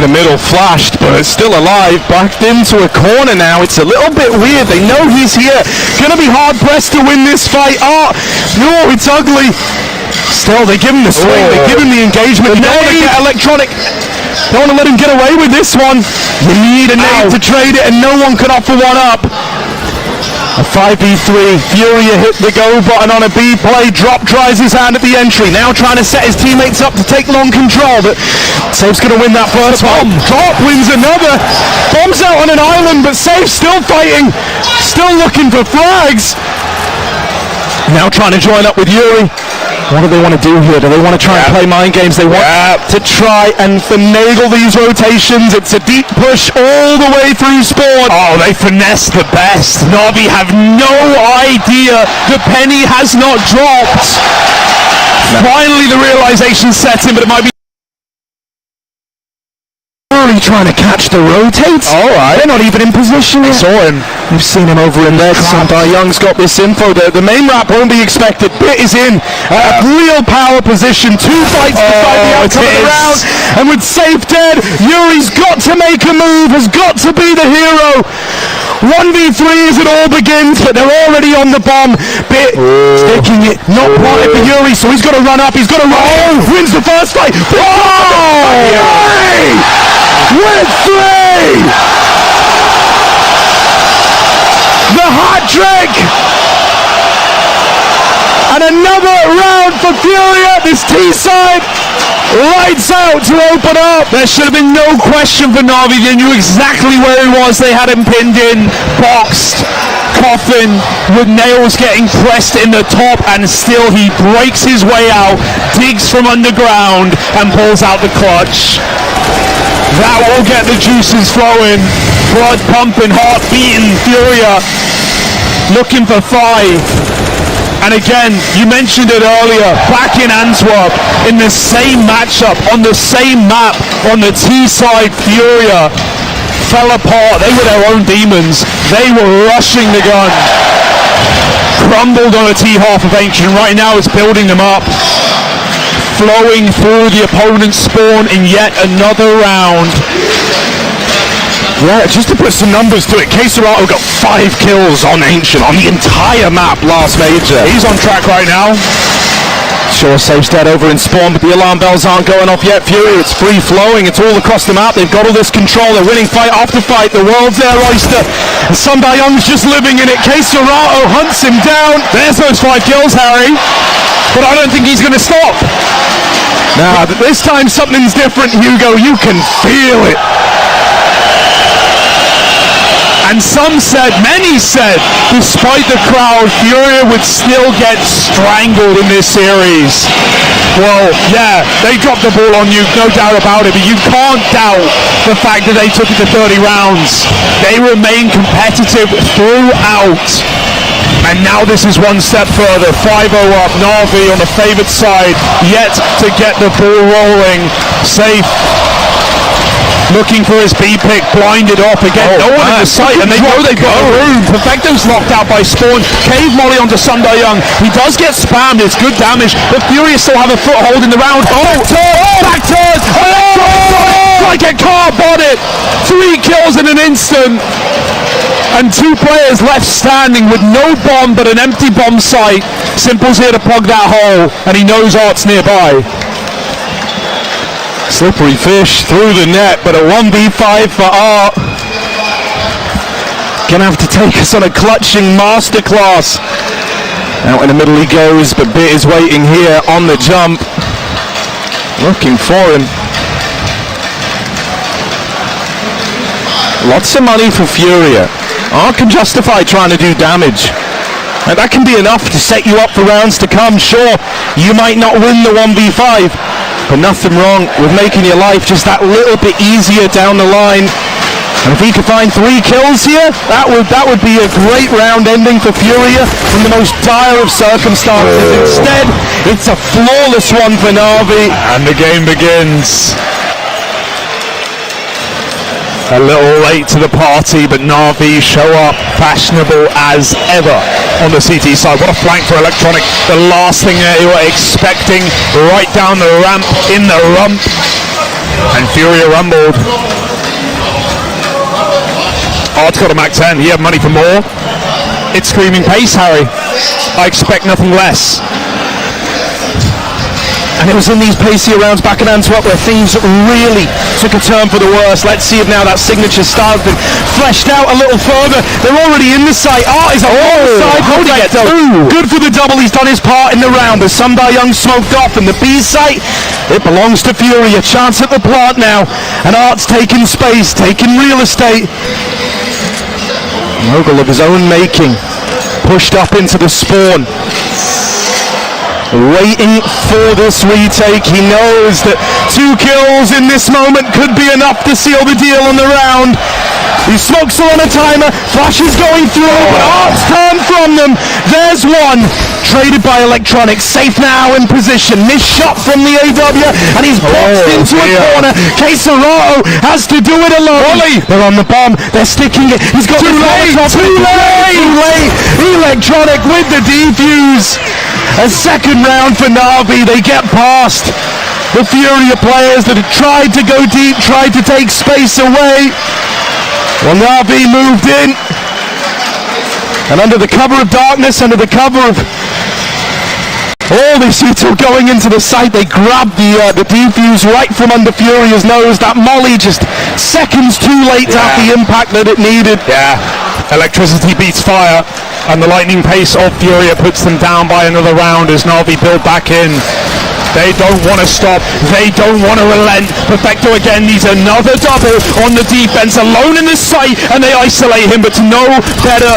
the middle, flashed, but it's still alive. Backed into a corner now. It's a little bit weird. They know he's here. Gonna be hard pressed to win this fight. Oh, no, it's ugly. Still, they give him the swing. They give him the engagement. You don't want to get electronic. Don't want to let him get away with this one. You need a nade to trade it, and no one can offer one up. A 5v3, Furia hit the go button on a B play, Drop tries his hand at the entry, now trying to set his teammates up to take long control, but Safe's going to win that first bomb. Drop wins another, Bomb's out on an island, but Safe still fighting, still looking for frags. Now trying to join up with Yuri. What do they want to do here? Do they want to try and play mind games? They want to try and finagle these rotations. It's a deep push all the way through spawn. Oh, they finesse the best. Navi have no idea the penny has not dropped. Finally the realization sets in, but it might be trying to catch the rotates. Alright. They're not even in position yet. Saw him. You've seen him over in there. Sandar Young's got this info. The main wrap won't be expected. Bit is in a real power position. 2 fights to fight the outcome of the round. And with Safe dead, Yuri's got to make a move, has got to be the hero. 1v3 as it all begins, but they're already on the bomb. Bit sticking it, not quite for Yuri, so he's got to run up, he's got to run. Wins the first fight. Yuri! With 3! The hat trick! And another round for Furia. This T-side lights out to open up. There should have been no question for Navi. They knew exactly where he was. They had him pinned in, boxed, coffin, with nails getting pressed in the top, and still he breaks his way out, digs from underground, and pulls out the clutch. That will get the juices flowing. Blood pumping, heart beating. Furia looking for 5. And again, you mentioned it earlier, back in Antwerp, in the same matchup, on the same map, on the T-side, Furia fell apart. They were their own demons. They were rushing the gun. Crumbled on a T-half of Ancient. Right now it's building them up. Flowing through the opponent's spawn in yet another round. Yeah, just to put some numbers to it, Keserato got 5 kills on Ancient on the entire map last major. He's on track right now. Sure, Safe's dead over in spawn, but the alarm bells aren't going off yet. Fury, it's free flowing, it's all across the map. They've got all this control, they're winning fight after fight. The world's their oyster. And Sandar Young's just living in it. Keserato hunts him down. There's those 5 kills, Harry. But I don't think he's going to stop. Now, this time something's different, Hugo. You can feel it. And some said, many said, despite the crowd, Furia would still get strangled in this series. Well, yeah, they dropped the ball on you, no doubt about it, but you can't doubt the fact that they took it to 30 rounds. They remain competitive throughout. And now this is one step further. 5-0 up, Navi on the favoured side, yet to get the ball rolling. Safe. Looking for his B pick, blinded off again. No one in the sight, and they know they've got a room. Perfecto's locked out by Spawn. Cave molly onto Sandar Young. He does get spammed, it's good damage, but Furia still have a foothold in the round. Back turn! Like a car bonnet! 3 kills in an instant! And 2 players left standing with no bomb but an empty bomb site. Simple's here to plug that hole, and he knows Art's nearby. Slippery fish through the net, but a 1v5 for Art. Gonna have to take us on a clutching masterclass. Out in the middle he goes, but Bit is waiting here on the jump. Looking for him. Lots of money for Furia. Art can justify trying to do damage. And that can be enough to set you up for rounds to come. Sure, you might not win the 1v5, but nothing wrong with making your life just that little bit easier down the line. And if he could find 3 kills here, that would be a great round ending for Furia in the most dire of circumstances. Instead, it's a flawless one for Navi. And the game begins. A little late to the party, but Navi show up fashionable as ever on the CT side. What a flank for Electronic. The last thing that you were expecting, right down the ramp in the rump. And Furia rumbled. Art's got a Mac 10. He had money for more. It's screaming pace, Harry. I expect nothing less. And it was in these pacey rounds back in Antwerp where things really took a turn for the worse. Let's see if now that signature star's been fleshed out a little further. They're already in the site. Art is on the side. How did he get through? Good for the double. He's done his part in the round. But Sundar Young smoked off. And the B site, it belongs to Fury. A chance at the plant now. And Art's taking space, taking real estate. Mogul of his own making. Pushed up into the spawn. Waiting for this retake. He knows that 2 kills in this moment could be enough to seal the deal on the round. He smokes on a timer. Flash is going through, but Art's turned from them. There's one. Traded by Electronics. Safe now in position. Missed shot from the AW, and he's boxed into a corner. Queserato has to do it alone. They're on the bomb. They're sticking it. He's got too late. Electronic with the defuse. A second round for Navi. They get past the Furia players that had tried to go deep, tried to take space away. Well, Navi moved in. And under the cover of darkness, under the cover of all this util going into the site, they grabbed the defuse right from under Furia's nose. That molly just seconds too late to have the impact that it needed. Yeah, electricity beats fire. And the lightning pace of Furia puts them down by another round as Navi build back in. They don't want to stop. They don't want to relent. Perfecto again needs another double on the defense. Alone in the site, and they isolate him. But to no better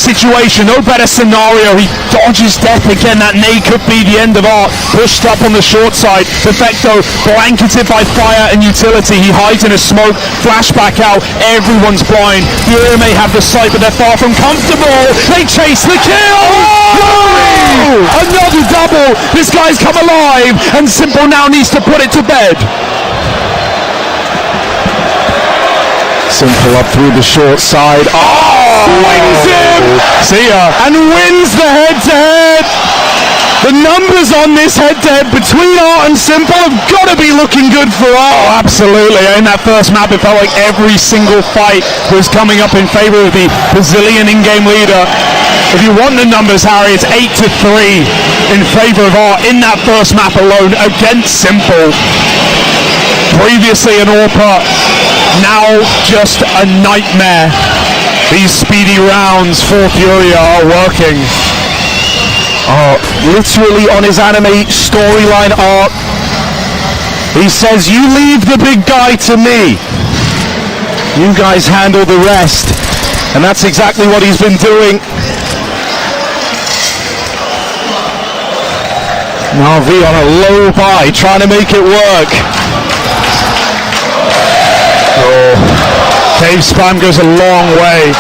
situation, no better scenario. He dodges death again. That nade could be the end of Art. Pushed up on the short side. Perfecto blanketed by fire and utility. He hides in a smoke. Flashback out. Everyone's blind. Furia may have the site, but they're far from comfortable. They chase the kill. Another double. This guy's come alive, and Simple now needs to put it to bed. Simple up through the short side. Wins him. See ya. And wins the head-to-head. The numbers on this head-to-head between Art and Simple have got to be looking good for Art. Oh, absolutely. In that first map, it felt like every single fight was coming up in favor of the Brazilian in-game leader. If you want the numbers, Harry, it's 8-3 in favor of Art in that first map alone against Simple. Previously an AWPer, now just a nightmare. These speedy rounds for Furia are working. Literally on his anime storyline arc, he says, "You leave the big guy to me. You guys handle the rest." And that's exactly what he's been doing. Navi on a low buy, trying to make it work. Cave spam goes a long way.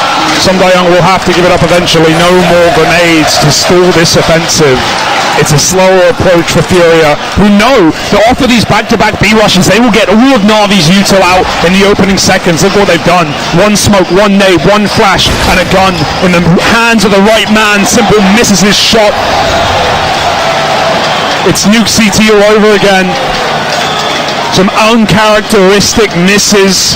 Sundar Young will have to give it up eventually. No more grenades to stall this offensive. It's a slower approach for Furia, who know that off of these back-to-back B-rushes, they will get all of Navi's util out in the opening seconds. Look what they've done. One smoke, one nade, one flash, and a gun in the hands of the right man. Simple misses his shot. It's nuke CT all over again. Some uncharacteristic misses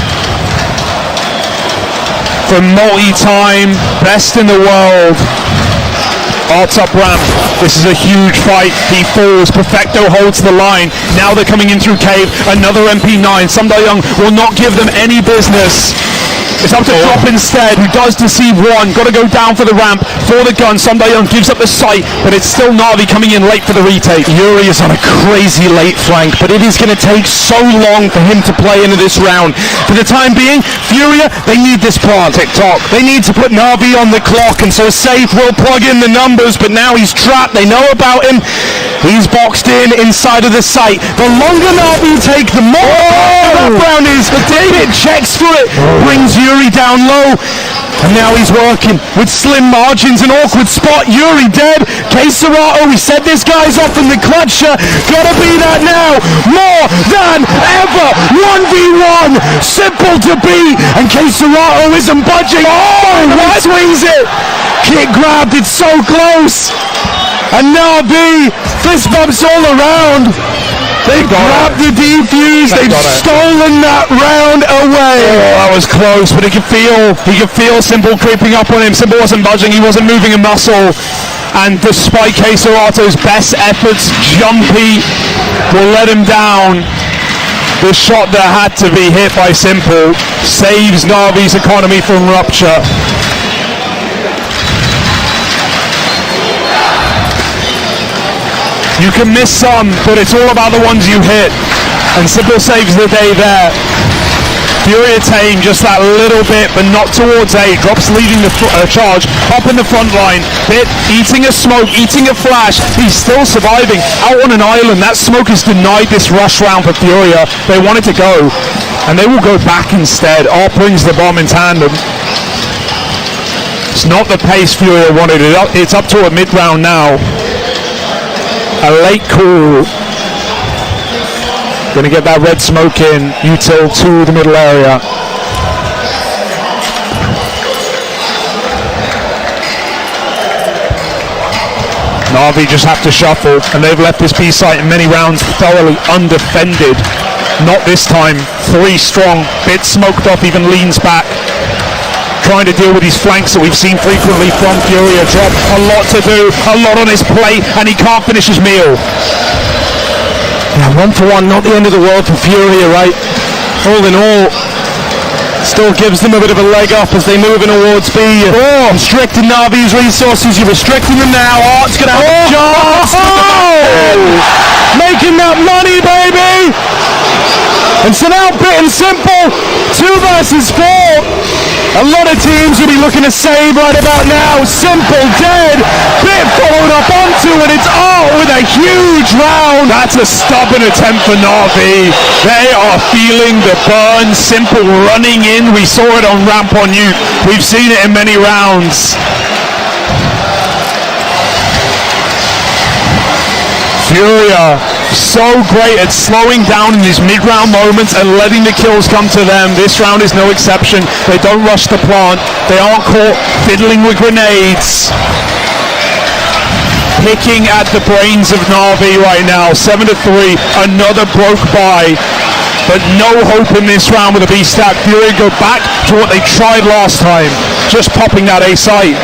from multi-time best in the world. Art's up ramp. This is a huge fight. He falls. Perfecto holds the line. Now they're coming in through cave. Another MP9. Sundar Young will not give them any business. It's up to Drop instead, who does deceive one. Got to go down for the ramp, for the gun. Sundar Young gives up the sight, but it's still Navi coming in late for the retake. Yuri is on a crazy late flank, but it is going to take so long for him to play into this round. For the time being, Furia, they need this plant. TikTok. They need to put Navi on the clock, and so Safe will plug in the numbers, but now he's trapped. They know about him. He's boxed in inside of the site. The longer Navi take, the more that round is. But David checks for it, brings Yuri down low, and now he's working with slim margins. An awkward spot. Yuri dead. Queserato, we said this guy's off in the clutcher. Gotta be that now. More than ever. 1v1. Simple to beat, and Queserato isn't budging. What? Swings it. Kick grabbed. It's so close. And Navi, fist bumps all around. They've grabbed the defuse. They've stolen that round away. Oh, that was close, but he could feel Simple creeping up on him. Simple wasn't budging. He wasn't moving a muscle. And despite Keisarato's best efforts, Jumpy will let him down. The shot that had to be hit by Simple saves Navi's economy from rupture. You can miss some, but it's all about the ones you hit. And Simple saves the day there. Furia tame just that little bit, but not towards A. Drops leading the charge, up in the front line. Bit eating a smoke, eating a flash. He's still surviving out on an island. That smoke has denied this rush round for Furia. They wanted to go, and they will go back instead. Art brings the bomb in tandem. It's not the pace Furia wanted. It's up to a mid-round now. A late call. Going to get that red smoke in, util to the middle area. Navi just have to shuffle, and they've left this B site in many rounds thoroughly undefended. Not this time. 3 strong. Bit smoked off, even leans back. Trying to deal with these flanks that we've seen frequently from Furia. Drop a lot to do, a lot on his plate, and he can't finish his meal. Yeah, 1-for-1, not the end of the world for Furia, right? All in all, still gives them a bit of a leg up as they move in towards B. Restricting Navi's resources, you're restricting them now. Art's going to have a chance. Making that money, baby! And so now Bit and Simple, 2 versus 4. A lot of teams will be looking to save right about now. Simple dead. Bit followed up onto, and it's Art with a huge round. That's a stubborn attempt for Navi. They are feeling the burn. Simple running in. We saw it on Ramp on You. We've seen it in many rounds. Furia, so great at slowing down in these mid-round moments and letting the kills come to them. This round is no exception. They don't rush the plant. They aren't caught fiddling with grenades. Picking at the brains of Navi right now. 7-3, another broke by. But no hope in this round with a B-stack. Furia go back to what they tried last time. Just popping that A site.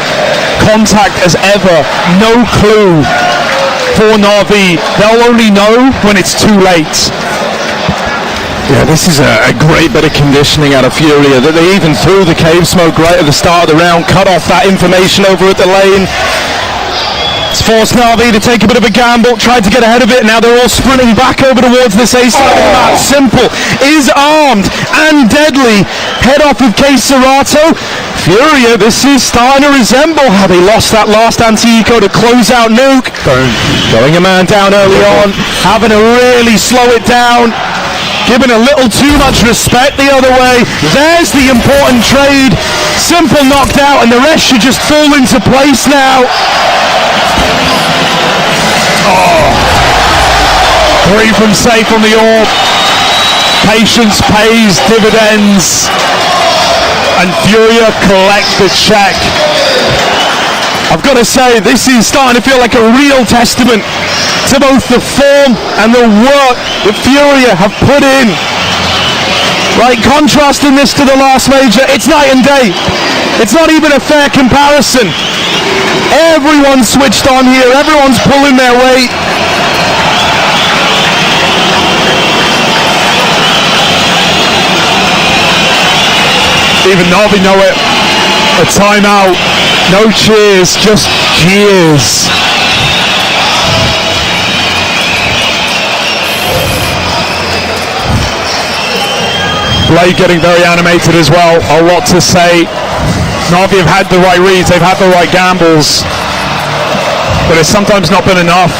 Contact as ever. No clue. For Navi, they'll only know when it's too late. Yeah, this is a great bit of conditioning out of Furia, that they even threw the cave smoke right at the start of the round, cut off that information over at the lane. It's forced Navi to take a bit of a gamble, tried to get ahead of it, now they're all sprinting back over towards this A side of the map. Simple is armed and deadly. Head off with Keisarato. Furia, this is starting to resemble how they lost that last anti-eco to close out Nuke. Going a man down early on, having to really slow it down, giving a little too much respect the other way. There's the important trade. Simple knocked out, and the rest should just fall into place now. 3 from safe on the orb. Patience pays dividends. And Furia collect the check. I've got to say, this is starting to feel like a real testament to both the form and the work that Furia have put in. Right, contrasting this to the last major, it's night and day. It's not even a fair comparison. Everyone's switched on here, everyone's pulling their weight. Even Navi know it. A timeout. No cheers, just jeers. Blade getting very animated as well. A lot to say. Navi have had the right reads, they've had the right gambles. But it's sometimes not been enough.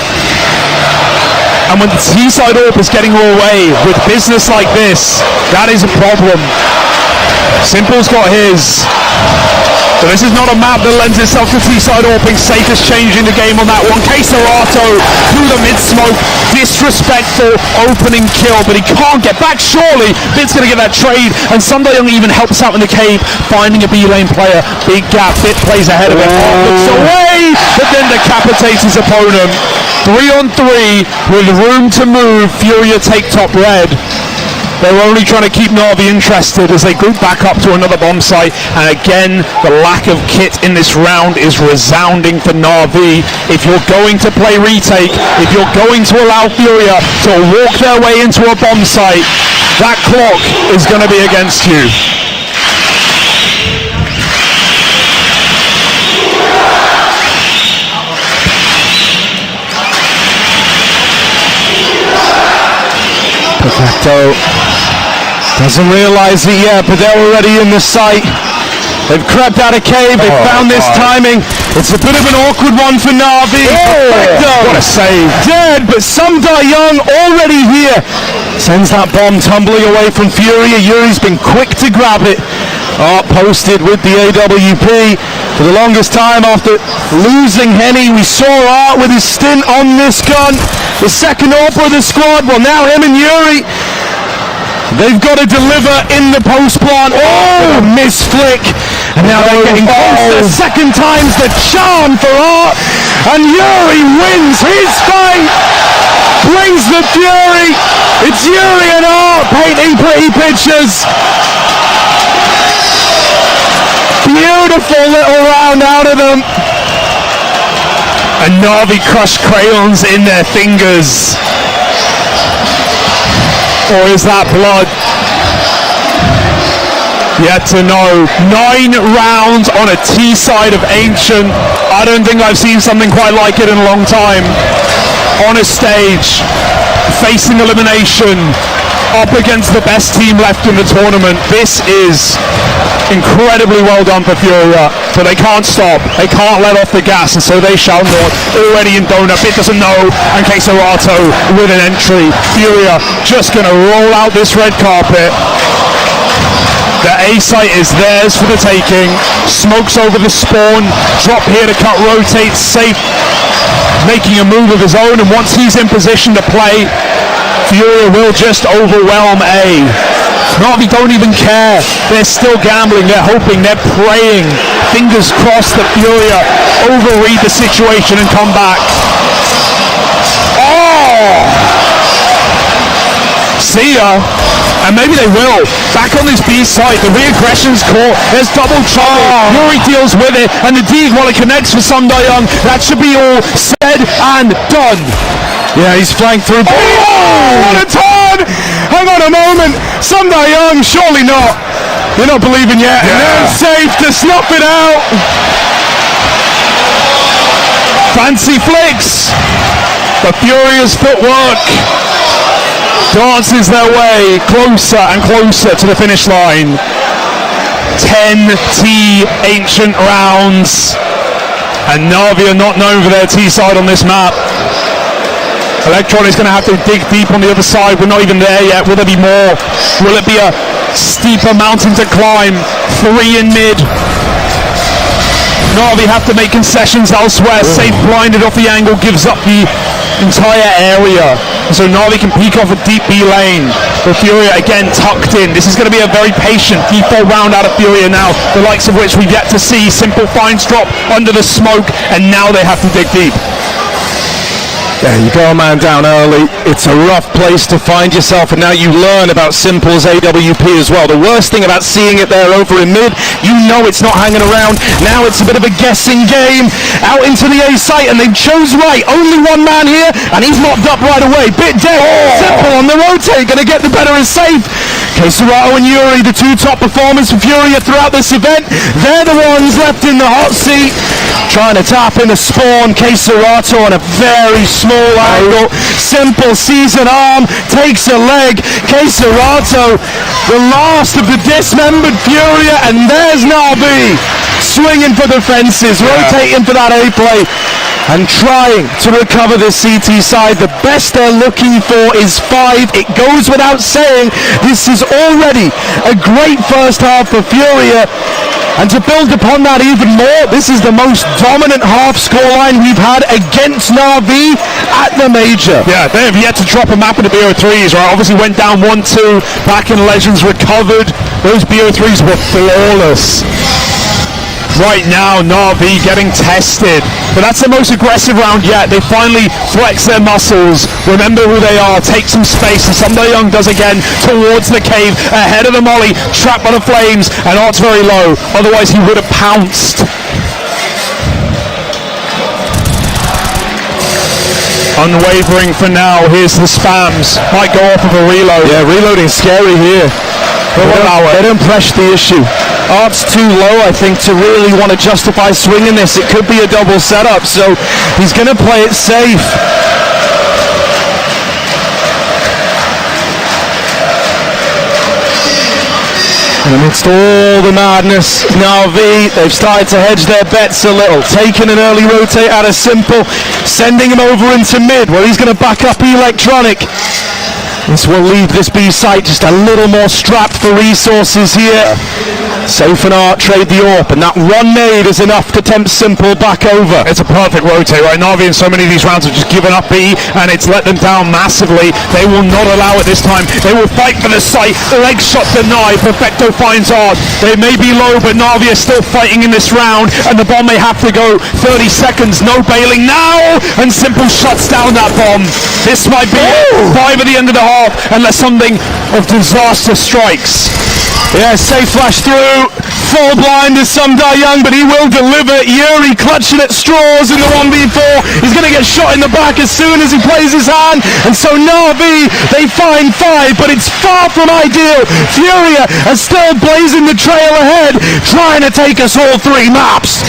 And when the T-side orb is getting away with business like this, that is a problem. Simple's got his. But this is not a map that lends itself to T-side orping. Safest changing the game on that one. Keisarato through the mid-smoke. Disrespectful opening kill, but he can't get back. Surely Bit's going to get that trade, and Sunday Young even helps out in the cave, finding a B-lane player. Big gap. Bit plays ahead of it. Looks away, but then decapitates his opponent. 3-on-3 with room to move. Furia take top red. They were only trying to keep Navi interested as they group back up to another bomb site. And again, the lack of kit in this round is resounding for Navi. If you're going to play retake, if you're going to allow Furia to walk their way into a bomb site, that clock is going to be against you. Perfecto doesn't realize it yet, but they're already in the site. They've crept out of cave, they found this timing. It's a bit of an awkward one for Navi. Perfecto, what a save. Dead, but Sundar Young already here. Sends that bomb tumbling away from Furia. Yuri's been quick to grab it. Art posted with the AWP. For the longest time after losing Henny, we saw Art with his stint on this gun. The second AWP of the squad. Well, now him and Yuri, they've got to deliver in the post plant. Oh, misflick. And now they're getting close. The second time's the charm for Art. And Yuri wins his fight. Brings the fury. It's Yuri and Art painting pretty pictures. Beautiful little round out of them. And Navi crushed crayons in their fingers. Or is that blood? Yet to know. 9 rounds on a T side of Ancient. I don't think I've seen something quite like it in a long time. On a stage, facing elimination, up against the best team left in the tournament. This is incredibly well done for Furia, but they can't stop. They can't let off the gas, and so they shall not. Already in donut, Bit doesn't know, and Queserato with an entry. Furia just going to roll out this red carpet. The A site is theirs for the taking. Smokes over the spawn. Drop here to cut, rotate, safe. Making a move of his own, and once he's in position to play, Furia will just overwhelm A. Navi don't even care. They're still gambling. They're hoping. They're praying. Fingers crossed that Furia overread the situation and come back. Oh! See ya. And maybe they will. Back on this B side, the reaggression's caught. There's double trouble. Yuri deals with it, and the dig while it connects for Sundar Young. That should be all said and done. Yeah, he's flying through. Oh, what a turn! Hang on a moment. Sundar Young, surely not. You're not believing yet. Yeah. And then safe to snuff it out. Fancy flicks. The Furia's footwork dances their way closer and closer to the finish line. 10 T Ancient rounds. And Navi are not known for their T side on this map. Electron is going to have to dig deep on the other side. We're not even there yet. Will there be more? Will it be a steeper mountain to climb? 3 in mid. Navi have to make concessions elsewhere. Safe blinded off the angle, gives up the entire area. So Navi can peek off a deep B lane. But Furia again tucked in. This is going to be a very patient default round out of Furia now, the likes of which we've yet to see. Simple finds drop under the smoke, and now they have to dig deep. Yeah, you go a man down early, it's a rough place to find yourself, and now you learn about Simple's AWP as well. The worst thing about seeing it there over in mid, you know it's not hanging around. Now it's a bit of a guessing game. Out into the A site, and they chose right. Only one man here, and he's mopped up right away. Bit dead. Simple on the rotate, gonna get the better and safe. Queserato and Yuri, the 2 top performers for Furia throughout this event. They're the ones left in the hot seat. Trying to tap in the spawn. Queserato on a very small angle. Simple sees an arm, takes a leg. Queserato, the last of the dismembered Furia, and there's Navi swinging for the fences, rotating for that A play, and trying to recover this CT side. The best they're looking for is 5. It goes without saying, this is already a great first half for Furia. And to build upon that even more, this is the most dominant half scoreline we've had against Navi at the major. Yeah, they have yet to drop a map in the BO3s, right? Obviously went down 1-2, back in Legends, recovered. Those BO3s were flawless. right now, Navi getting tested. But that's the most aggressive round yet. They finally flex their muscles, remember who they are, take some space, and Sunday Young does again towards the cave, ahead of the molly, trapped by the flames, and Art's very low, otherwise he would have pounced. Unwavering for now, here's the spams, might go off of a reload. Yeah, reloading scary here. They don't press the issue. Art's too low, I think, to really want to justify swinging this. It could be a double setup, so he's going to play it safe. And amidst all the madness, Navi, they've started to hedge their bets a little. Taking an early rotate out of Simple, sending him over into mid, where he's going to back up Electronic. This will leave this B site just a little more strapped for resources here. Safe and Art trade the AWP, and that one nade is enough to tempt Simple back over. It's a perfect rotate, right? Navi in so many of these rounds have just given up B, and it's let them down massively. They will not allow it this time. They will fight for the site. Leg shot denied. Perfecto finds Art. They may be low, but Navi is still fighting in this round, and the bomb may have to go. 30 seconds, no bailing now, and Simple shuts down that bomb. This might be it. 5 at the end of the half, unless something of disaster strikes. Yeah, safe flash through. Full blind is Sunday Young, but he will deliver. Yuri clutching at straws in the 1v4. He's going to get shot in the back as soon as he plays his hand. And so Navi, they find 5, but it's far from ideal. Furia is still blazing the trail ahead, trying to take us all 3 maps.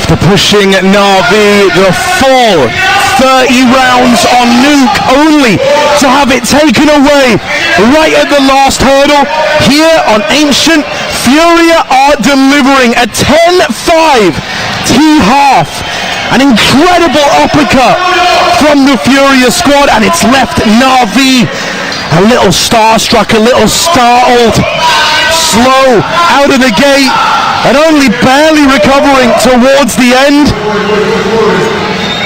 After pushing Navi the full 30 rounds on Nuke, only to have it taken away right at the last hurdle. Here on Ancient, Furia are delivering a 10-5 T-half. An incredible uppercut from the Furia squad, and it's left Navi a little starstruck, a little startled, slow out of the gate, and only barely recovering towards the end.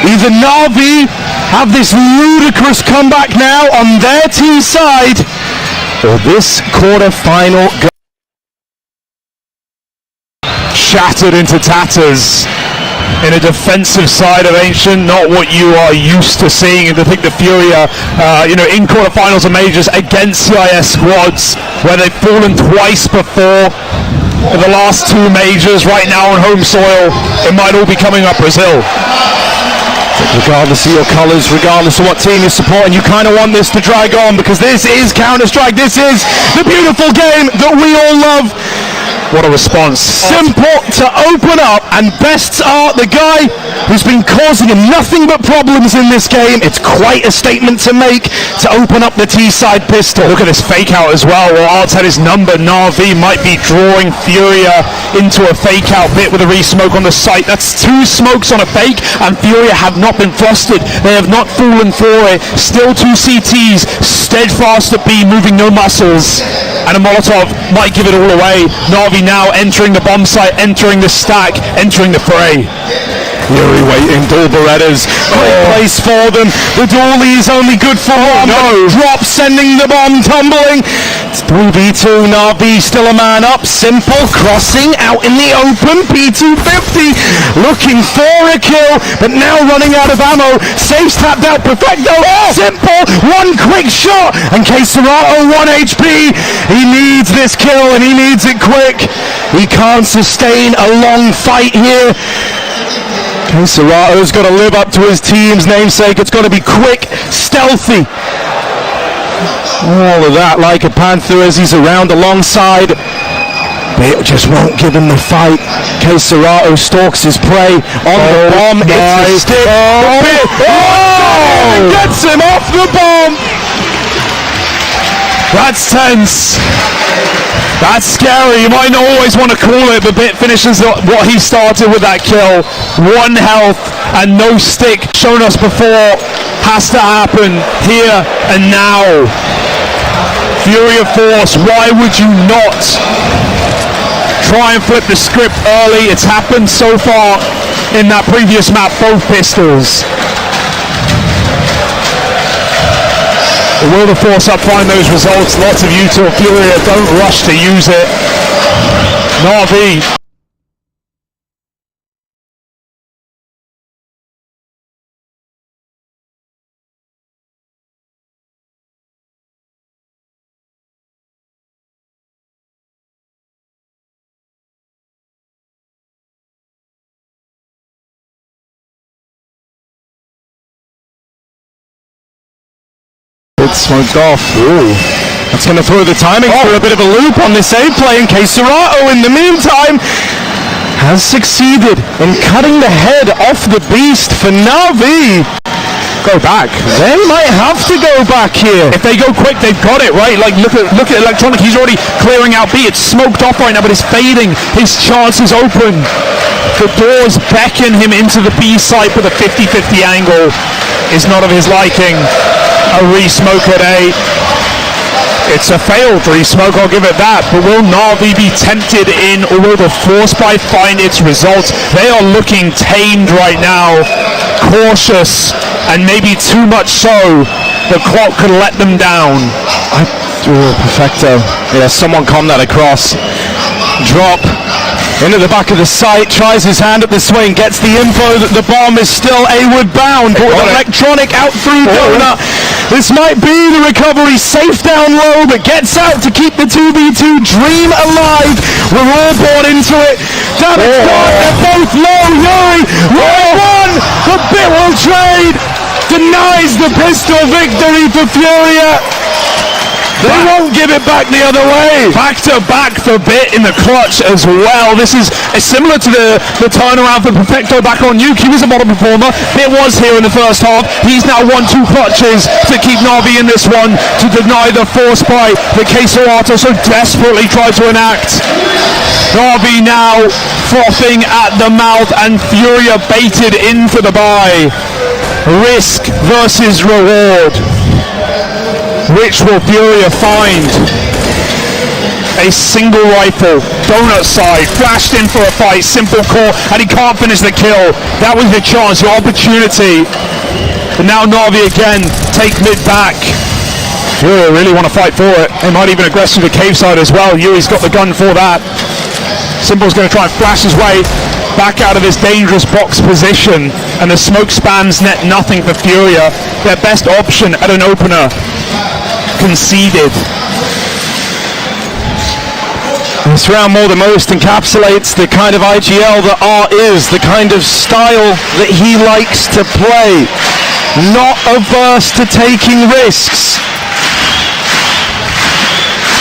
Either Navi have this ludicrous comeback now on their team side, or this quarter-final shattered into tatters in a defensive side of Ancient, not what you are used to seeing. And to think the Furia, in quarterfinals of majors against CIS squads, where they've fallen twice before in the last two majors, right now on home soil, it might all be coming up Brazil. Regardless of your colours, regardless of what team you're supporting, you kind of want this to drag on, because this is Counter-Strike. This is the beautiful game that we all love. What a response. Simple to open up, and bests are the guy who's been causing him nothing but problems in this game. It's quite a statement to make to open up the T-side pistol. Look at this fake out as well. Well, Arts had his number. Navi might be drawing Furia into a fake out bit with a re-smoke on the site. That's two smokes on a fake, and Furia have not been flustered. They have not fallen for it. Still two CTs, steadfast at B, moving no muscles. And a Molotov might give it all away. Navi now entering the bomb site, entering the stack, entering the fray. Yuri waiting, dual Berettas, great place for them. The dually is only good for one, but drop sending the bomb tumbling. It's 3v2, Navi still a man up. Simple crossing out in the open, P250 looking for a kill, but now running out of ammo. Safe's tapped out, Perfecto, Simple, one quick shot, and Queserato 1 HP. He needs this kill, and he needs it quick. He can't sustain a long fight here. Queserato's got to live up to his team's namesake. It's got to be quick, stealthy. All of that like a panther as he's around alongside. But it just won't give him the fight. Queserato stalks his prey on the bomb. It's a stick. Gets him off the bomb. That's tense. That's scary. You might not always want to call it, but Bit finishes what he started with that kill. 1 health and no stick. Shown us before. Has to happen here and now. Fury of Force, why would you not try and flip the script early? It's happened so far in that previous map, both pistols. Will the Force Up find those results? Lots of Utah Furia, don't rush to use it. Navi. It's smoked off. Ooh. That's going to throw the timing for a bit of a loop on this A play, and Queserato in the meantime has succeeded in cutting the head off the beast for Navi. Go back. They might have to go back here. If they go quick, they've got it, right? Like, look at Electronic. He's already clearing out B. It's smoked off right now, but it's fading. His chance is open. The doors beckon him into the B site, but the 50-50 angle is not of his liking. A re-smoke at A. It's a failed re-smoke, I'll give it that. But will Navi be tempted in, or will the Force Buy find its results? They are looking tamed right now. Cautious, and maybe too much so. The clock could let them down. Perfecto. Yeah, someone calm that across. Drop into the back of the site, tries his hand at the swing, gets the info that the bomb is still A-ward bound, but with Electronic out through Donut. This might be the recovery, safe down low, but gets out to keep the 2v2 dream alive. We're all bought into it. Damn, it's gone. They're both low. Yuri, one. The Bit will trade. Denies the pistol victory for Furia. They won't give it back the other way. Back to back for Bit in the clutch as well. This is similar to the turnaround for Perfecto back on Nuke. He was a model performer. Bit was here in the first half. He's now won 2 clutches to keep Navi in this one, to deny the force buy that Queserato so desperately tried to enact. Navi now frothing at the mouth and Furia baited in for the buy. Risk versus reward. Which will Furia find? A single rifle, donut side, flashed in for a fight, simple core, and he can't finish the kill. That was your chance, your opportunity. But now Navi again take mid back. Furia really want to fight for it. They might even aggress to the cave side as well. Yuri's got the gun for that. Simple's going to try and flash his way back out of this dangerous box position, and the smoke spans net nothing for Furia. Their best option at an opener conceded. This round more than most encapsulates the kind of IGL that Art is, the kind of style that he likes to play. Not averse to taking risks.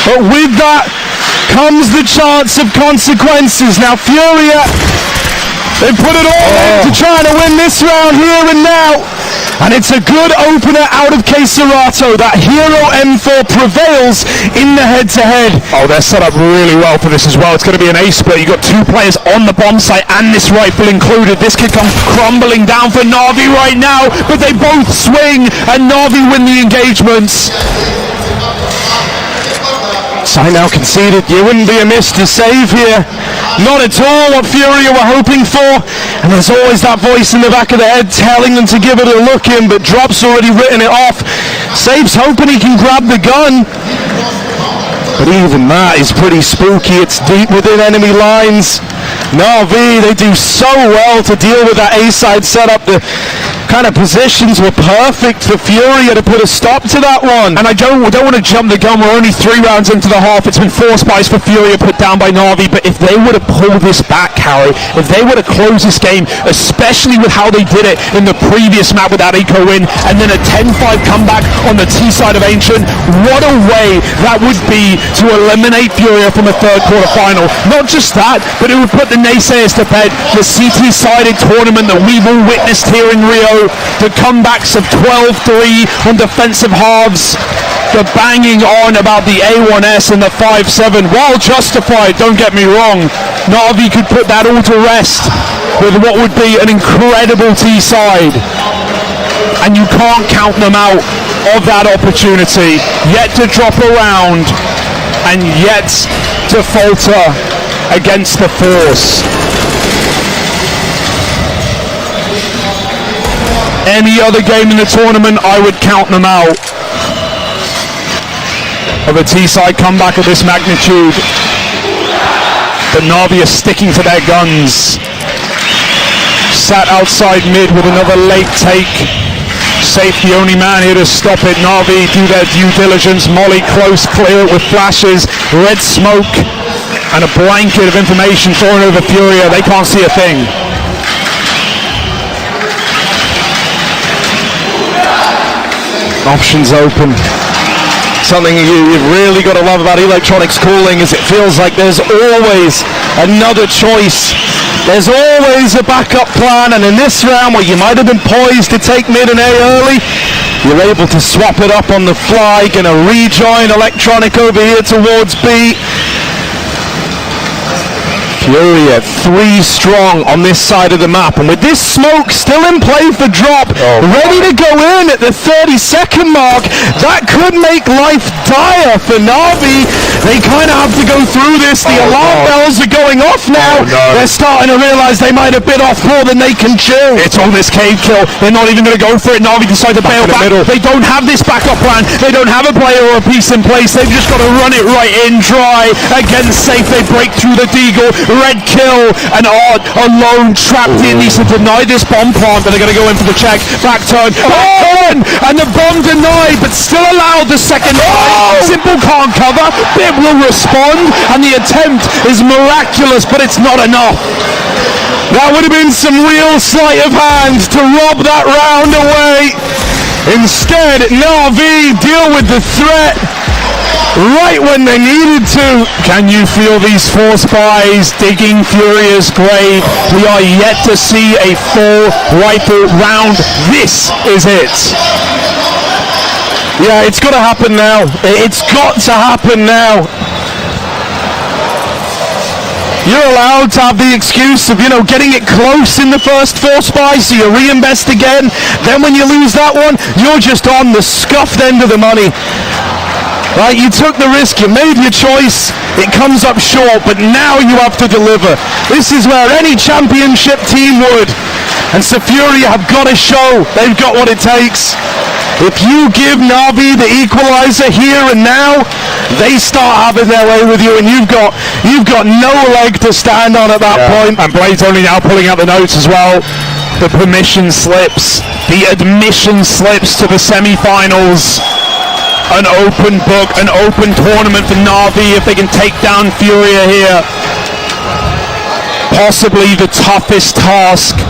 But with that comes the chance of consequences. Now Furia, they put it all into trying to win this round here and now. And it's a good opener out of Queserato. That Hero M4 prevails in the head-to-head. Oh, they're set up really well for this as well. It's going to be an ace split. You've got 2 players on the bomb site and this rifle included. This could come crumbling down for Navi right now, but they both swing and Navi win the engagements. Sai now conceded. You wouldn't be amiss to save here. Not at all what Furia were hoping for. And there's always that voice in the back of the head telling them to give it a look in, but Drop's already written it off. Save's hoping he can grab the gun. But even that is pretty spooky. It's deep within enemy lines. Navi, they do so well to deal with that A-side setup. The kind of positions were perfect for Furia to put a stop to that one. And I don't want to jump the gun. We're only 3 rounds into the half. It's been 4 spies for Furia put down by Navi. But if they were to pull this back, Harry, if they were to close this game, especially with how they did it in the previous map with that eco win, and then a 10-5 comeback on the T side of Ancient, what a way that would be to eliminate Furia from a third quarter final. Not just that, but it would put the naysayers to bed. The CT-sided tournament that we've all witnessed here in Rio, the comebacks of 12-3 on defensive halves, the banging on about the A1S and the 5-7, while justified, don't get me wrong, Navi could put that all to rest with what would be an incredible T-side. And you can't count them out of that opportunity, yet to drop around and yet to falter against the force. Any other game in the tournament, I would count them out of a T-side comeback of this magnitude. But Navi are sticking to their guns. Sat outside mid with another late take. Safe, the only man here to stop it. Navi do their due diligence. Molly close, clear it with flashes. Red smoke and a blanket of information thrown over Furia. They can't see a thing. Options open. Something you've really got to love about Electronics Cooling is it feels like there's always another choice. There's always a backup plan, and in this round where you might have been poised to take mid and A early, you're able to swap it up on the fly. Gonna rejoin Electronic over here towards B. Furia 3 strong on this side of the map, and with this smoke still in play for Drop, ready to go in at the 30-second mark, that could make life dire for Navi. They kind of have to go through this. The alarm bells are going off now. They're starting to realize they might have bit off more than they can chew. It's on this cave kill. They're not even going to go for it. Navi decide to bail back. They don't have this backup plan. They don't have a player or a piece in place. They've just got to run it right in dry. Again, Safe, they break through the Deagle. Red kill, and Art alone trapped in. Needs to deny this bomb plant, but they're going to go in for the check. Back turn, and the bomb denied, but still allowed the second time. Simple can't cover. Bit will respond, and the attempt is miraculous, but it's not enough. That would have been some real sleight of hand to rob that round away. Instead, Navi deal with the threat. right when they needed to. Can you feel these force buys digging Furia's grave? We are yet to see a full rifle round. This is it. Yeah, it's got to happen now. It's got to happen now. You're allowed to have the excuse of, getting it close in the first force buy, so you reinvest again. Then when you lose that one, you're just on the scuffed end of the money. Right, you took the risk, you made your choice, it comes up short, but now you have to deliver. This is where any championship team would. And so Furia have got to show they've got what it takes. If you give Navi the equalizer here and now, they start having their way with you, and you've got no leg to stand on at that point. And Blade's only now pulling out the notes as well. The permission slips, the admission slips to the semi-finals. An open book, an open tournament for Navi if they can take down Furia here. Possibly the toughest task.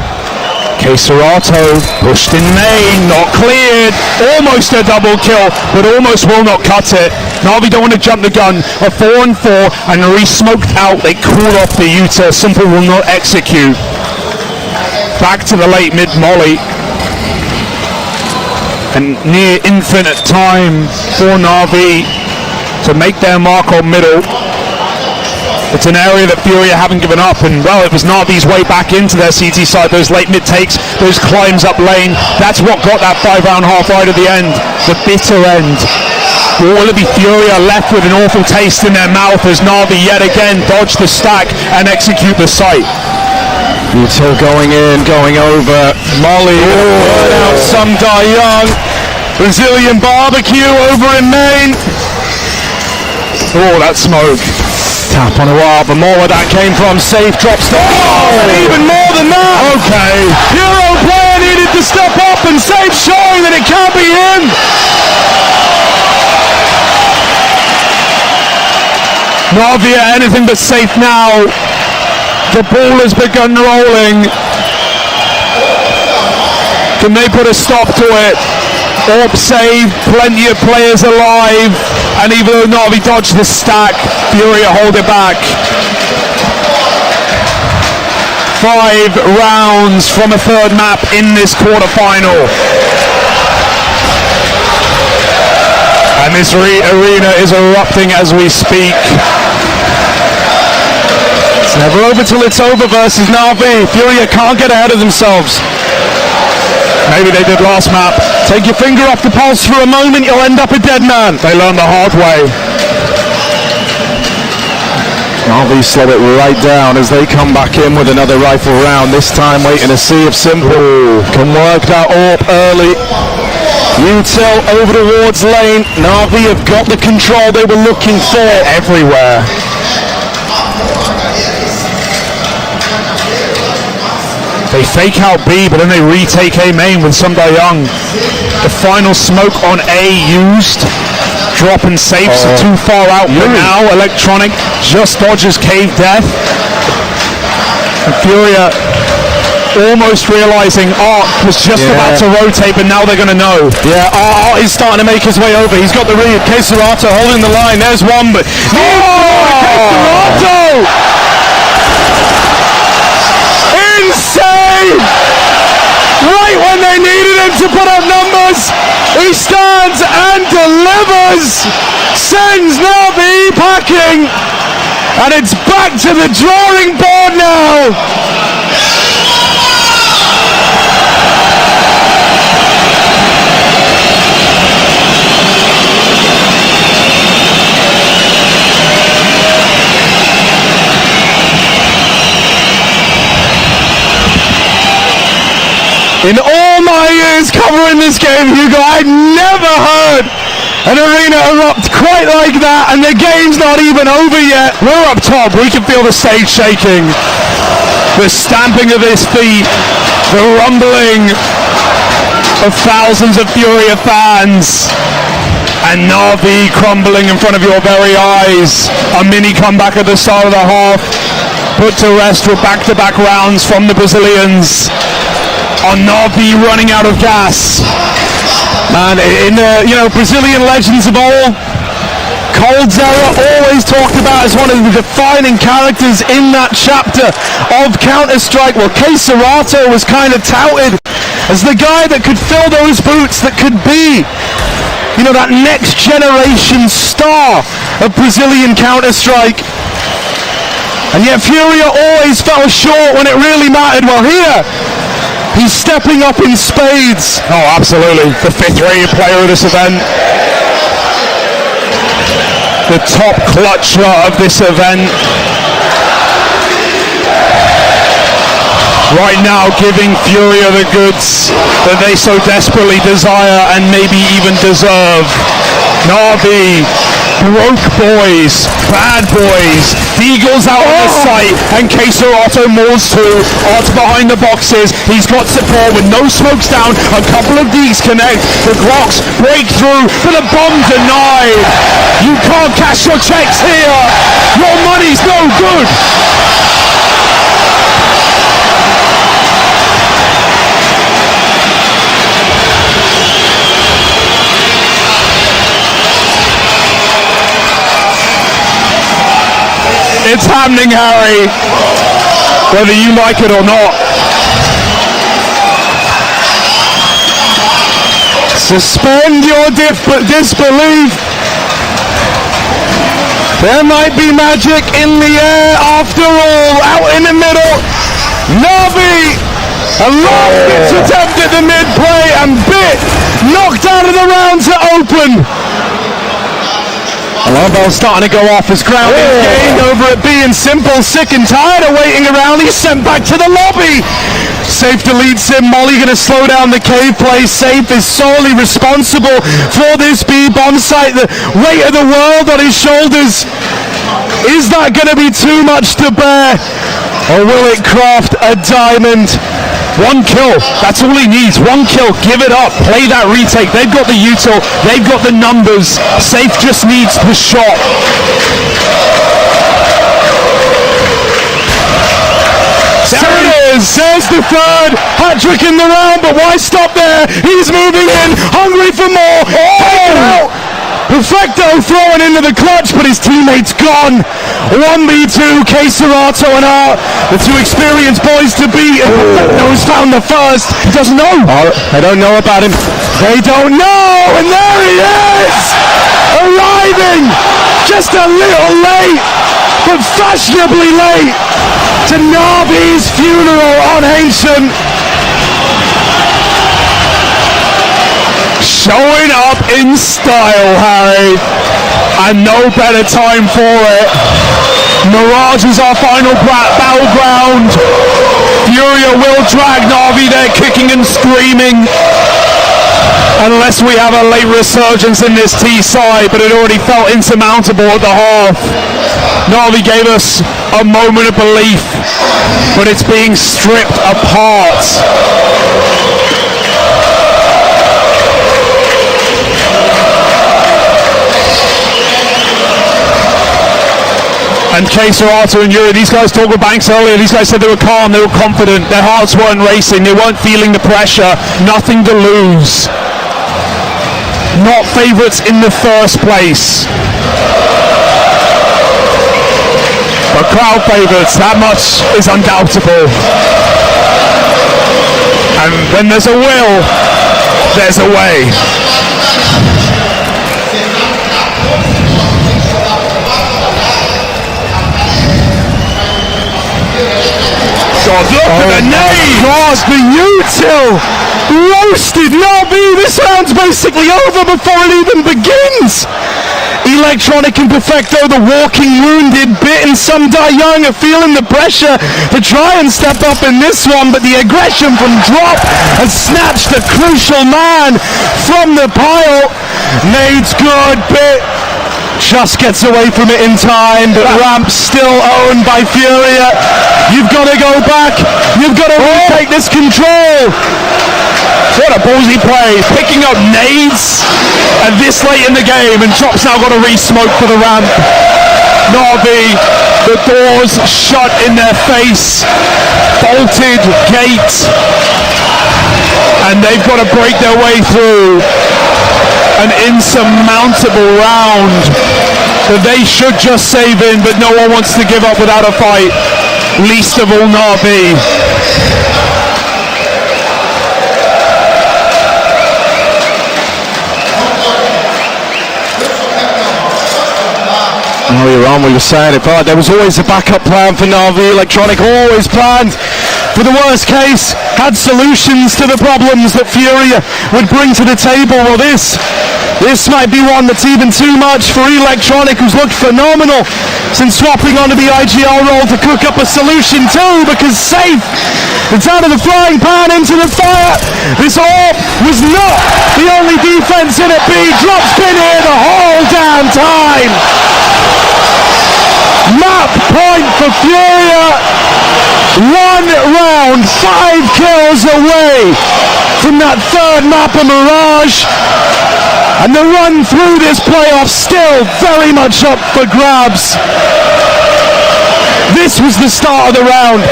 Queserato pushed in main, not cleared, almost a double kill, but almost will not cut it. Navi don't want to jump the gun. A 4-on-4 and re-smoked out. They cool off the Utah. Simple will not execute. Back to the late mid molly. And near infinite time for Navi to make their mark on middle. It's an area that Furia haven't given up, and well, it was Navi's way back into their CT side, those late mid takes, those climbs up lane. That's what got that 5-round half right at the end, the bitter end. Will it be Furia left with an awful taste in their mouth as Navi yet again dodge the stack and execute the sight? Utah going in, going over. Molly, burn out some die young. Brazilian barbecue over in Maine. Oh, that smoke. Tap on a wall, but more where that came from. Safe drops. Oh, and even more than that. Okay. Hero player needed to step up, and Safe showing that it can't be him. Navi are anything but safe now. The ball has begun rolling. Can they put a stop to it? Orb save, plenty of players alive, and even though Navi dodged the stack, Furia hold it back. 5 rounds from a third map in this quarterfinal. And this arena is erupting as we speak. It's never over till it's over versus Navi. Furia can't get ahead of themselves. Maybe they did last map. Take your finger off the pulse for a moment, you'll end up a dead man. They learned the hard way. Navi slow it right down as they come back in with another rifle round. This time waiting to see if Simple can work that AWP early. Util over towards lane. Navi have got the control they were looking for everywhere. They fake out B, but then they retake A main with some Young. The final smoke on A used. Drop and safes are too far out, but now Electronic just dodges cave death. And Furia almost realizing Art was just about to rotate, but now they're going to know. Yeah, Art is starting to make his way over. He's got the read. Queserato holding the line. There's one, but Queserato! Insane! Right when they needed him to put up numbers, he stands and delivers! Sends Navi packing! And it's back to the drawing board now! In all my years covering this game, Hugo, I'd never heard an arena erupt quite like that, and the game's not even over yet. We're up top, we can feel the stage shaking. The stamping of his feet, the rumbling of thousands of Furia fans, and Navi crumbling in front of your very eyes. A mini comeback at the start of the half, put to rest with back-to-back rounds from the Brazilians. On Navi running out of gas. Man, in the Brazilian legends of old, Cold Zera, always talked about as one of the defining characters in that chapter of Counter-Strike. Well, Serato was kind of touted as the guy that could fill those boots, that could be, you know, that next generation star of Brazilian Counter-Strike. And yet Furia always fell short when it really mattered. Well, here, he's stepping up in spades. Oh, absolutely. The fifth-rated player of this event. The top clutcher of this event. Right now giving Furia the goods that they so desperately desire and maybe even deserve. Navi, broke boys, bad boys, Deagle's out on the site, and Serato mauls too. Otto behind the boxes, he's got support with no smokes down, a couple of Deags connect, the Glocks break through, but the bomb denied. You can't cash your checks here, your money's no good. It's happening, Harry, whether you like it or not. Suspend your disbelief. There might be magic in the air after all. Out in the middle, Navi. A long pitch attempt at the mid-play and Bit knocked out of the round to open. Alarm bell's starting to go off as ground is gained over at B, and Simple, sick and tired of waiting around, he's sent back to the lobby. Safe deletes him. Molly going to slow down the cave play. Safe is solely responsible for this B bomb site. The weight of the world on his shoulders. Is that going to be too much to bear? Or will it craft a diamond? One kill, that's all he needs. One kill, give it up, play that retake. They've got the util, they've got the numbers. Safe just needs the shot. There it is, there's the third hat-trick in the round, but why stop there? He's moving in, hungry for more. Taken out. Perfecto throwing into the clutch, but his teammate's gone. 1v2, Serato and Art, the two experienced boys to beat, and Perfecto's found the first. He doesn't know. I don't know about him. They don't know, and there he is! Arriving just a little late, but fashionably late, to Navi's funeral on Ancient. Showing up in style, Harry, and no better time for it. Mirage is our final battleground. Furia will drag Navi there, kicking and screaming. Unless we have a late resurgence in this T side, but it already felt insurmountable at the half. Navi gave us a moment of belief, but it's being stripped apart. And Serato and Yuri, these guys talked with Banks earlier, these guys said they were calm, they were confident, their hearts weren't racing, they weren't feeling the pressure, nothing to lose. Not favourites in the first place. But crowd favourites, that much is undoubtable. And when there's a will, there's a way. God, look at the name! God, the util! Roasted Navi! This round's basically over before it even begins! Electronic and Perfecto, the walking wounded Bit, and some Die Young are feeling the pressure to try and step up in this one, but the aggression from Drop has snatched a crucial man from the pile. Nade's good, Bit just gets away from it in time, but Ramp's still owned by Furia. You've got to go back. You've got to retake this control. What a ballsy play, picking up nades at this late in the game, and Drop's now got to re-smoke for the ramp. Navi, the doors shut in their face, bolted gate, and they've got to break their way through an insurmountable round. that they should just save in, but no one wants to give up without a fight, least of all Navi. Oh, you're on, we were saying it, but there was always a backup plan for Navi. Electronic always planned for the worst case, had solutions to the problems that Furia would bring to the table. Well, this might be one that's even too much for Electronic, who's looked phenomenal since swapping onto the IGL role to cook up a solution too, because Safe, it's out of the frying pan into the fire. This all was not the only defense in it. B drops pin here the whole damn time. Map point for Furia. 1 round, 5 kills away from that third map of Mirage. And the run through this playoff still very much up for grabs. This was the start of the round.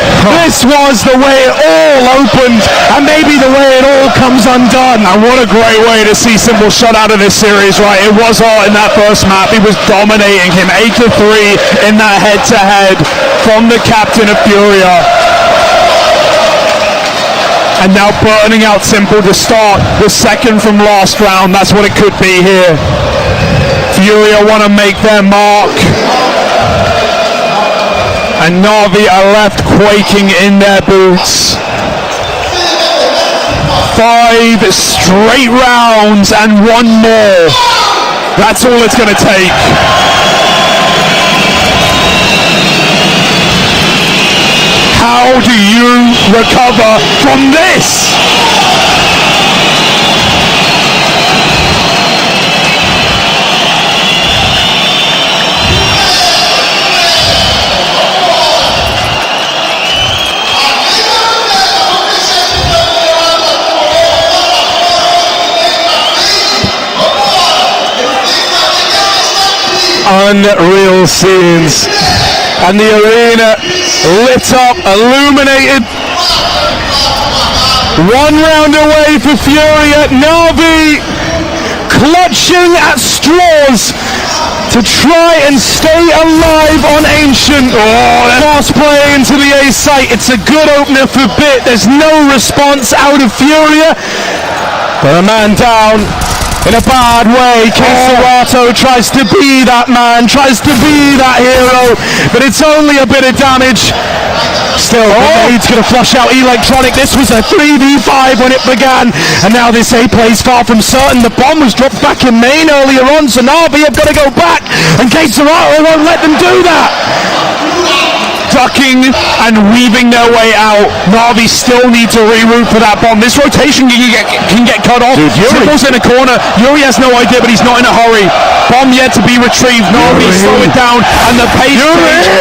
This was the way it all opened, and maybe the way it all comes undone. And what a great way to see Simple shut out of this series, right? It was hot in that first map. He was dominating him 8-3 in that head-to-head from the captain of Furia. And now burning out Simple to start the second from last round. That's what it could be here. Furia want to make their mark. And Navi are left quaking in their boots. 5 straight rounds and 1 more. That's all it's going to take. How do you recover from this? Unreal scenes, and the arena lit up, illuminated. 1 round away for Furia. Navi clutching at straws to try and stay alive on Ancient. Oh, cross play into the A site. It's a good opener for Bit. There's no response out of Furia, but a man down in a bad way. Serato tries to be that man, tries to be that hero, but it's only a bit of damage. Still, Grenade's going to flush out Electronic. This was a 3v5 when it began, and now this A play's far from certain. The bomb was dropped back in main earlier on, so Navi have got to go back, and Serato won't let them do that. Ducking and weaving their way out. Navi still need to reroute for that bomb. This rotation can get cut off. Dude, Simple's in a corner. Yuri has no idea, but he's not in a hurry. Bomb yet to be retrieved. Navi slow it down, and the pace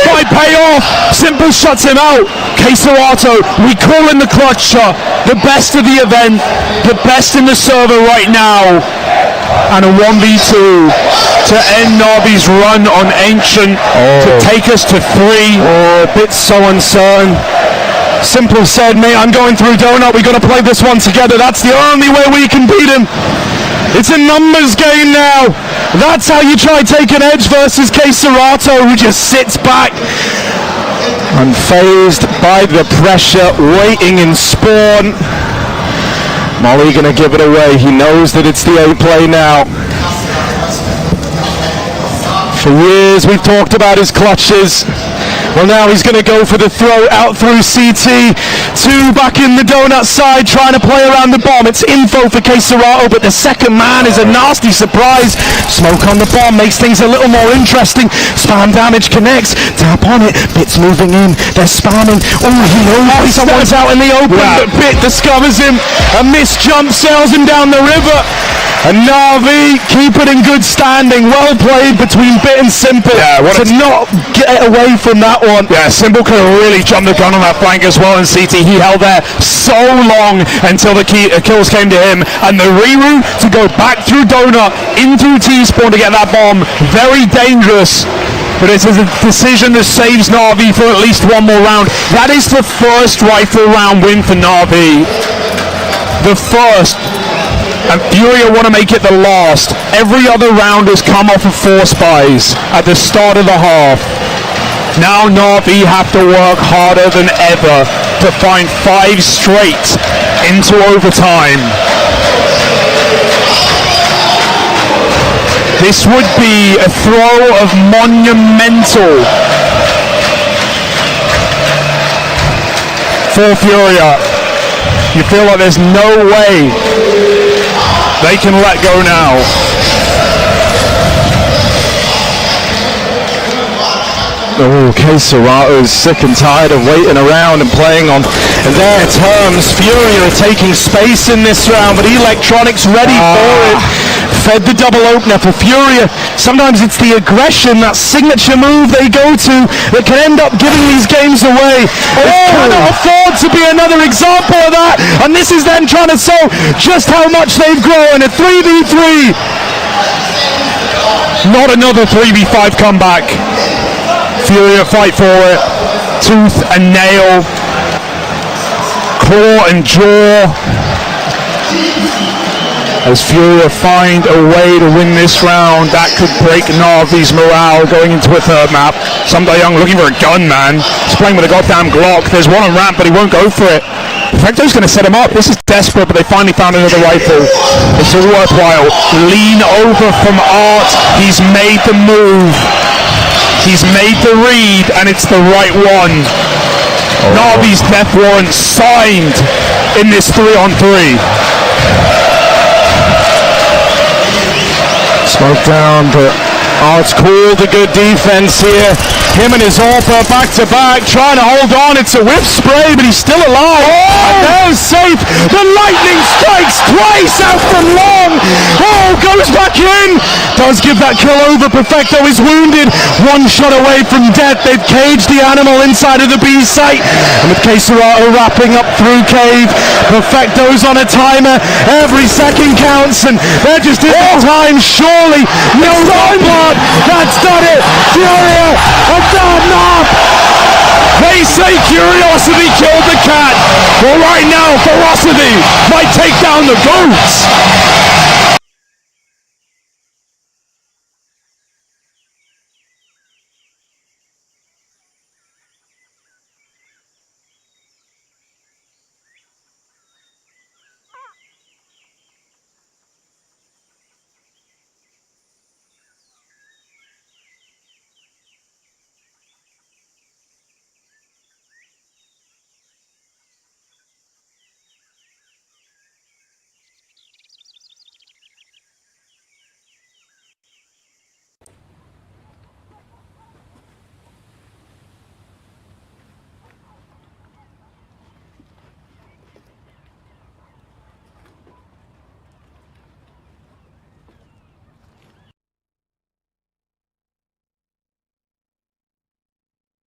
might pay off. Simple shuts him out. Serato, we call in the clutcher. The best of the event, the best in the server right now. And a 1v2 to end Navi's run on Ancient to take us to 3. Oh, a bit so uncertain. Simple said, mate, I'm going through Donut. We got to play this one together. That's the only way we can beat him. It's a numbers game now. That's how you try to take an edge versus Serato, who just sits back, unfazed by the pressure, waiting in spawn. Molly gonna give it away. He knows that it's the A play now. For years we've talked about his clutches. Well, now he's going to go for the throw out through CT. 2 back in the donut side, trying to play around the bomb. It's info for Serato, but the second man is a nasty surprise. Smoke on the bomb makes things a little more interesting. Spam damage connects. Tap on it. Bit's moving in. They're spamming. Oh, he knows someone's out in the open, but Bit discovers him. A missed jump sails him down the river. And Navi keep it in good standing. Well played between Bit and Simple to not get away from that one. Yeah, Simple could have really jumped the gun on that flank as well in CT. He held there so long until the kills came to him. And the reroute to go back through Donut into T-spawn to get that bomb, very dangerous. But it's a decision that saves Navi for at least 1 more round. That is the first rifle round win for Navi. The first. and Furia want to make it the last. Every other round has come off of force buys at the start of the half. Now Navi have to work harder than ever to find 5 straight into overtime. This would be a throw of monumental for Furia. You feel like there's no way they can let go now. Oh, Keserato's sick and tired of waiting around and playing on their terms. Furia are taking space in this round, but Electronics ready for it. Fed the double opener for Furia. Sometimes it's the aggression, that signature move they go to, that can end up giving these games away. They cannot afford to be another example of that, and this is them trying to show just how much they've grown. A 3v3. Not another 3v5 comeback. Furia fight for it, tooth and nail, claw and jaw, as Furia find a way to win this round. That could break Navi's morale going into a third map. Somebody young looking for a gun, man. He's playing with a goddamn Glock. There's one on ramp, but he won't go for it. Perfecto's going to set him up. This is desperate, but they finally found another rifle. It's all worthwhile. Lean over from Art. He's made the move. He's made the read, and it's the right one. Navi's death warrant signed in this 3-on-3. Smoke down, but Art's called a good defense here. Him and his AWPer back to back, trying to hold on. It's a whiff spray, but he's still alive. And now safe. The lightning strikes twice out from long. Oh, goes back in. Does give that kill over. Perfecto is wounded. One shot away from death. They've caged the animal inside of the B site. And with Keserato wrapping up through cave, Perfecto's on a timer. Every second counts, and they're just in time. Surely, no blood. That's done it. Furia have done enough. They say curiosity killed the cat. Well, right now, ferocity might take down the goats.